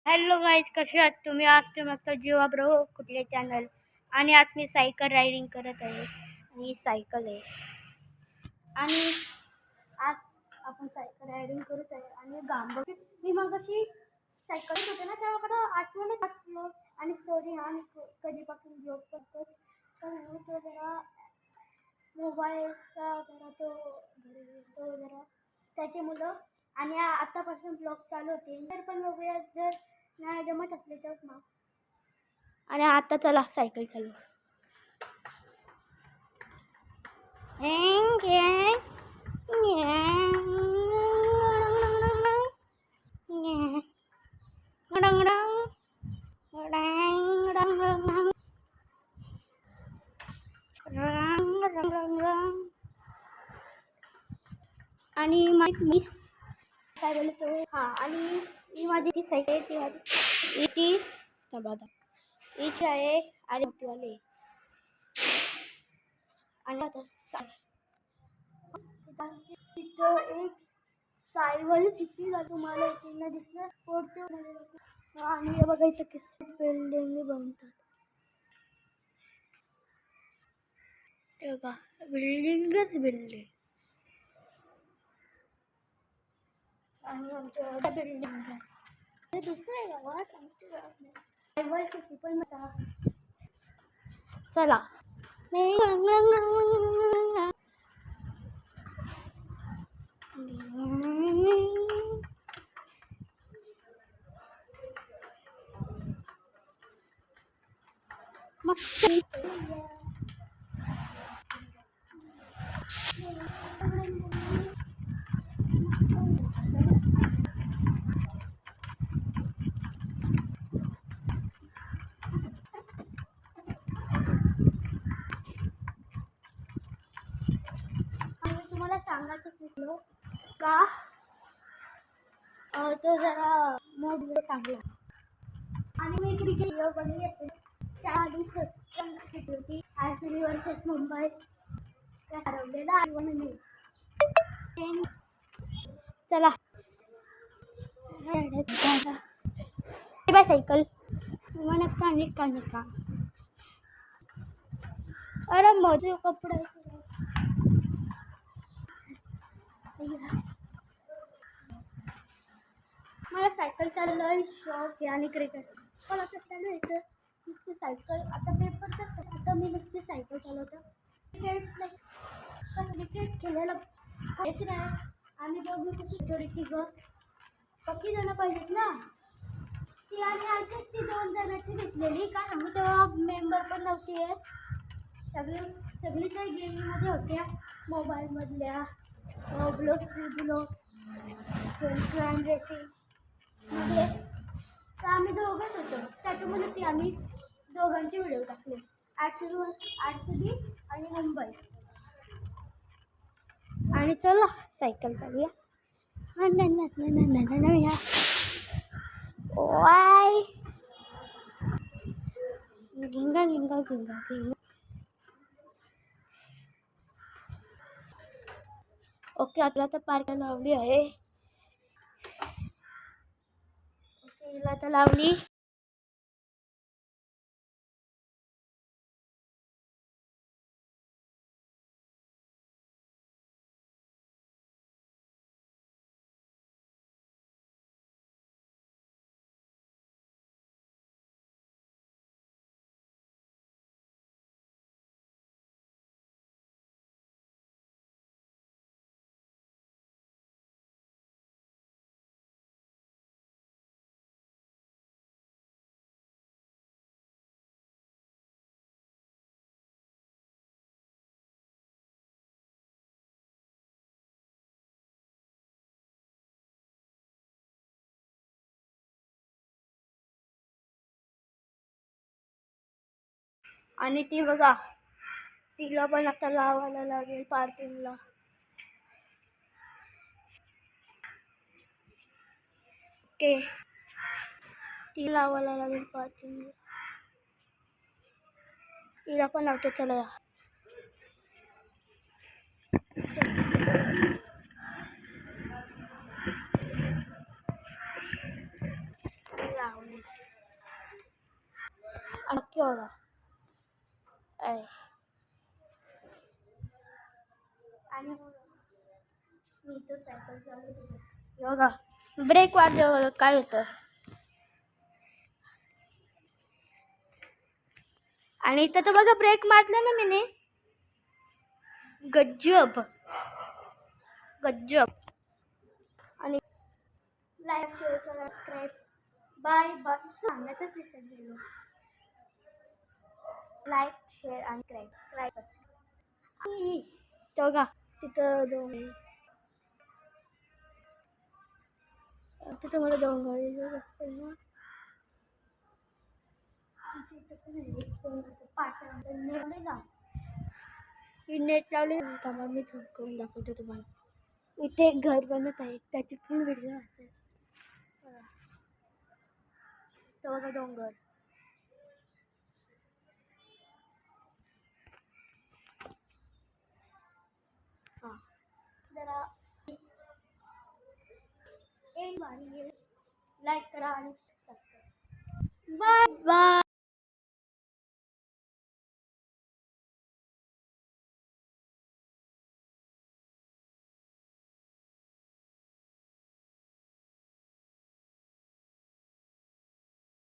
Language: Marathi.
हॅलो गाईज, कसे आहात तुम्ही? आज मस्त जीवा ब्रो कुठले चॅनल. आणि आज मी सायकल रायडिंग करत आहे आणि सायकल आहे. आणि आज आपण सायकल रायडिंग करत आहे आणि गांबो मी मग अशी सायकल होते ना तेव्हा मला आठवणच वाटलं. आणि सॉरी आणि कधीपासून ब्लॉग करतो तर तो जरा मोबाईलचा जरा त्याची मुलं आणि आतापासून ब्लॉग चालू होते तर पण बघूया जर नाही जमत असले तर मग. आणि आता चला सायकल चालू. आणि मी काय बोलतो हां. आणि ही माझी ती सायकल आहे, ती माझी ती इथे आहे आणि मोठीवाली. आणि आता तिथं एक सायवाली सिटी झाली तुम्हाला इथे दिसणार पोटचे. आणि हे बघा इथं किती बिल्डिंग बनतात ते बघा, बिल्डिंगच बिल्डिंग. आणि आमच्या बिल्डिंग हे दुसऱ्या गावात आमच्या गावात सिटी पण चला. तुम्हाला सांगायचंच विसरलो का तो जरा मोड सांगला. आणि मी क्रिकेट बघितली असेल त्याआधी क्रिकेट होती RCB वर्सेस मुंबई. त्या हरवलेला आठवण. चला बाय सायकल म्हणत का. अरे माझे कपडे मला सायकल चालवायला शौक आहे आणि क्रिकेट पण आता चालू आहे. नुसती सायकल आता पेपर तर आता मी नुसती सायकल चालवतो. क्रिकेट खेळायला हेच नाही. आम्ही दोघी कशी थोडी पक्की जणं पाहिजेत ना. ती आणि आमच्याच ती 2 जणांची घेतलेली का सांगू तेव्हा मेंबर पण नव्हती आहे. सगळी काही गेममध्ये होत्या मोबाईलमधल्या ब्लॉग रेसिंग मध्ये. तर आम्ही दोघंच होतो त्याच्यामुळे ती आम्ही दोघांचे व्हिडिओ टाकले RCB आणि मुंबई. आणि चला सायकल चालूया. वाय गिंगा. ओके आता तर पार्क लावली आहे. ओके हिला तर लावली. आणि ती बघा तिला पण आता लावायला लागेल पार्किंगला. ओके ती लावायला लागेल पार्किंगला. तिला पण लावतो चला. लावली नक्की बघा. आहे. आणि मी इथं सायकल चालवते. बघा ब्रेक वाजल्यावर काय होतं. आणि इथं तर बघा ब्रेक मारला ना मी. गज्जब गज्जब. आणि लाईक शेअर करा सबस्क्राईब. बाय बाय सांगायचंच विसरलेलो. लाईक शेअर आणि सबस्क्राईब. आणि बघा तिथं तिथं मला डोंगर असेल ना. नेट लावले थांबा मी करून दाखवतो तुम्हाला. इथे एक घर बनत आहे त्याची फुल व्हिडिओ असेल. तो बघा डोंगर. हां जरा लाईक करा आणि सबस्क्राईब. Bye bye.